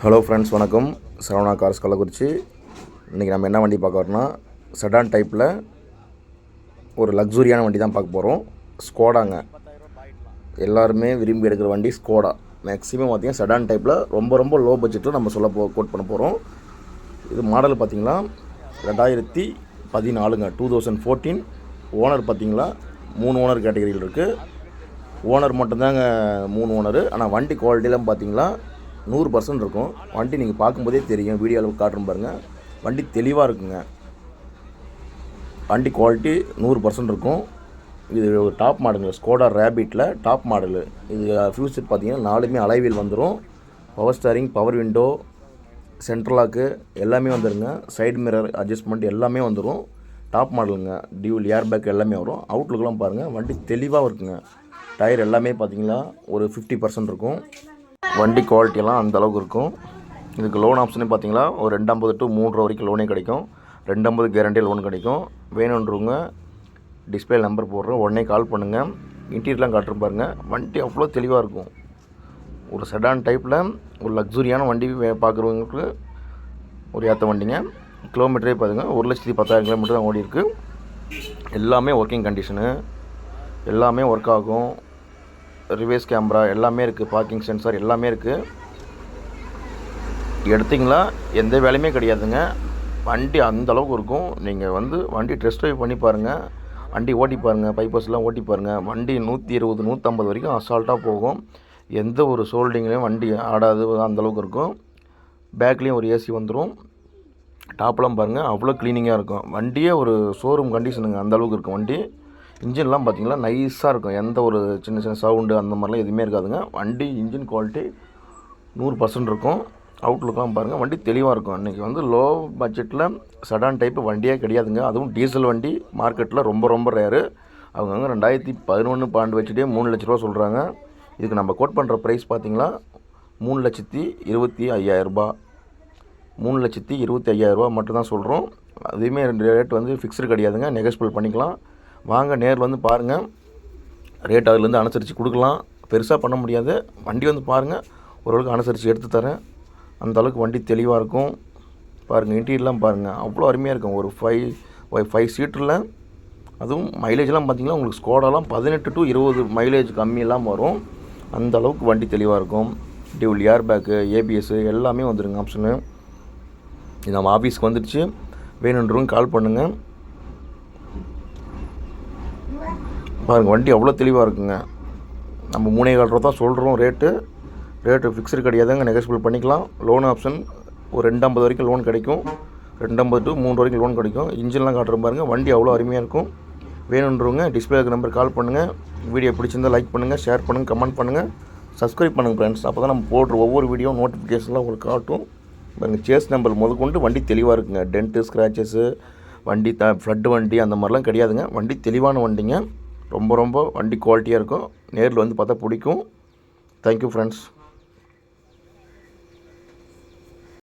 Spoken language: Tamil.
ஹலோ ஃப்ரெண்ட்ஸ், வணக்கம். சரவணா கார்ஸ் கள்ளக்குறிச்சி. இன்றைக்கி நம்ம என்ன வண்டி பார்க்க வரோம்னா, செடான் டைப்பில் ஒரு லக்ஸுரியான வண்டி தான் பார்க்க போகிறோம். ஸ்கோடாங்க. எல்லாருமே விரும்பி எடுக்கிற வண்டி ஸ்கோடா. மேக்ஸிமம் பார்த்திங்கன்னா செடான் டைப்பில் ரொம்ப லோ பட்ஜெட்டில் நம்ம கோட் பண்ண போகிறோம். இது மாடல் பார்த்திங்கன்னா 2014 2014. ஓனர் பார்த்திங்களா 3 ஓனர் கேட்டகரியில் இருக்குது. ஓனர் மட்டும்தாங்க 3 ஓனரு. ஆனால் வண்டி குவாலிட்டிலாம் பார்த்திங்களா 100% இருக்கும். வண்டி நீங்கள் பார்க்கும்போதே தெரியும், வீடியோவில் காட்டுறோம் பாருங்கள். வண்டி தெளிவாக இருக்குங்க. வண்டி குவாலிட்டி 100% இருக்கும். இது ஒரு டாப் மாடலுங்க, ஸ்கோடா ரேபிட்டில் டாப் மாடலு. இது ஃபியூச்சர் பார்த்தீங்கன்னா 4மே அலைவீல் வந்துடும். Power starting, power window, central lock எல்லாமே வந்துடுங்க. சைடு மிரர் அட்ஜஸ்ட்மெண்ட் எல்லாமே வந்துடும். டாப் மாடலுங்க. டியூல் ஏர் பேக் எல்லாமே வரும். அவுட்லுக்கெலாம் பாருங்கள், வண்டி தெளிவாக இருக்குங்க. டயர் எல்லாமே பார்த்தீங்கன்னா ஒரு 50% இருக்கும். வண்டி குவாலிட்டியெல்லாம் அந்தளவுக்கு இருக்கும். இதுக்கு லோன் ஆப்ஷனே பார்த்தீங்களா ஒரு 250 to 3 வரைக்கும் லோனே கிடைக்கும். 250 கேரண்டி லோன் கிடைக்கும். வேணுன்றவங்க டிஸ்பிளே நம்பர் போடுறோம், உடனே கால் பண்ணுங்கள். இன்டீரியர்லாம் காட்டுறோம் பாருங்கள். வண்டி அவ்வளோ தெளிவாக இருக்கும். ஒரு செடான் டைப்பில் ஒரு லக்ஸுரியான வண்டி பார்க்குறவங்களுக்கு ஒரு ஏற்ற வண்டிங்க. கிலோமீட்டரே பாருங்கள் 1,10,000 கிலோமீட்டர் தான் ஓடி இருக்குது. எல்லாமே ஒர்க்கிங் கண்டிஷனு, எல்லாமே ஒர்க் ஆகும். ரிவர்ஸ் கேமரா எல்லாமே இருக்குது. பார்க்கிங் சென்சார் எல்லாமே இருக்குது. எடுத்திங்களா எந்த வேலையுமே கிடையாதுங்க. வண்டி அந்தளவுக்கு இருக்கும். நீங்கள் வண்டி டெஸ்ட் ட்ரைவ் பண்ணி பாருங்கள். வண்டி ஓட்டி பாருங்கள், பைப்பர்ஸ்லாம் ஓட்டி பாருங்கள். வண்டி 120 150 வரைக்கும் அசால்ட்டாக போகும். எந்த ஒரு சோல்டிங்லேயும் வண்டி ஆடாது, அந்தளவுக்கு இருக்கும். பேக்லேயும் ஒரு ஏசி வந்துடும். டாப்லாம் பாருங்கள், அவ்வளோ க்ளீனிங்காக இருக்கும். வண்டியே ஒரு ஷோரூம் கண்டிஷனுங்க, அந்தளவுக்கு இருக்கும் வண்டி. இன்ஜின்லாம் பார்த்திங்கன்னா நைஸாக இருக்கும். எந்த ஒரு சின்ன சவுண்டு அந்த மாதிரிலாம் எதுவுமே இருக்காதுங்க. வண்டி இன்ஜின் குவாலிட்டி 100% இருக்கும். அவுட்லுக்கெலாம் பாருங்கள், வண்டி தெளிவாக இருக்கும். இன்றைக்கி லோ பட்ஜெட்டில் செடான் டைப்பு வண்டியே கிடையாதுங்க. அதுவும் டீசல் வண்டி மார்க்கெட்டில் ரொம்ப ரேரு. அவங்க 2011 12 வச்சுட்டே 3 லட்ச ரூபா சொல்கிறாங்க. இதுக்கு நம்ம கோட் பண்ணுற ப்ரைஸ் பார்த்திங்களா 3,25,000 3,25,000 மட்டும்தான் சொல்கிறோம். அதுவுமே ரேட் ஃபிக்ஸ்டு கிடையாதுங்க, நெகோஷியபிள் பண்ணிக்கலாம். வாங்க நேரில் பாருங்கள். ரேட் அதிலேருந்து அனுசரித்து கொடுக்கலாம். பெருசாக பண்ண முடியாது. வண்டி பாருங்கள், ஓரளவுக்கு அனுசரித்து எடுத்து தரேன். அந்தளவுக்கு வண்டி தெளிவாக இருக்கும். பாருங்கள், இன்டீரியர்லாம் பாருங்கள், அவ்வளோ அருமையாக இருக்கும். ஒரு 5 சீட்டரில் அதுவும் மைலேஜ்லாம் பார்த்திங்கன்னா உங்களுக்கு ஸ்கோடாலாம் 18 to 20 மைலேஜ் கம்மியெல்லாம் வரும். அந்தளவுக்கு வண்டி தெளிவாக இருக்கும். டியூல் ஏர் பேக்கு, ஏபிஎஸ் எல்லாமே வந்துடுங்க ஆப்ஷனு. இது நம்ம ஆஃபீஸ்க்கு வந்துடுச்சு. வேணுன்றவங்க கால் பண்ணுங்கள். பாருங்கள், வண்டி அவ்வளோ தெளிவாக இருக்குங்க. நம்ம 3,4 ரூபா தான் சொல்கிறோம் ரேட்டு ஃபிக்ஸ்டு கிடையாதுங்க, நெகோஷியபிள் பண்ணிக்கலாம். லோன் ஆப்ஷன் ஒரு 250 வரைக்கும் லோன் கிடைக்கும். 250 to 3 வரைக்கும் லோன் கிடைக்கும். இன்ஜின்லாம் காட்டுற பாருங்கள், வண்டி அவ்வளோ அருமையாக இருக்கும். வேணுன்றவங்க டிஸ்பிளே நம்பர் கால் பண்ணுங்கள். வீடியோ பிடிச்சிருந்தால் லைக் பண்ணுங்கள், ஷேர் பண்ணுங்கள், கமெண்ட் பண்ணுங்கள், சப்ஸ்கிரைப் பண்ணுங்கள் ஃப்ரெண்ட்ஸ். அப்போ தான் நம்ம போடுற ஒவ்வொரு வீடியோ நோட்டிஃபிகேஷன்லாம் உங்களுக்கு காட்டும். பாருங்கள், சேஸ் நம்பர் முதற்கொண்டு வண்டி தெளிவாக இருக்குங்க. டென்ட்டு, ஸ்க்ராச்சஸ்ஸு, வண்டி ஃப்ளட்டு வண்டி அந்த மாதிரிலாம் கிடையாதுங்க. வண்டி தெளிவான வண்டிங்க. ரொம்ப வண்டி குவாலிட்டியாக இருக்கும். நேரில் பார்த்தா பிடிக்கும். Thank you friends.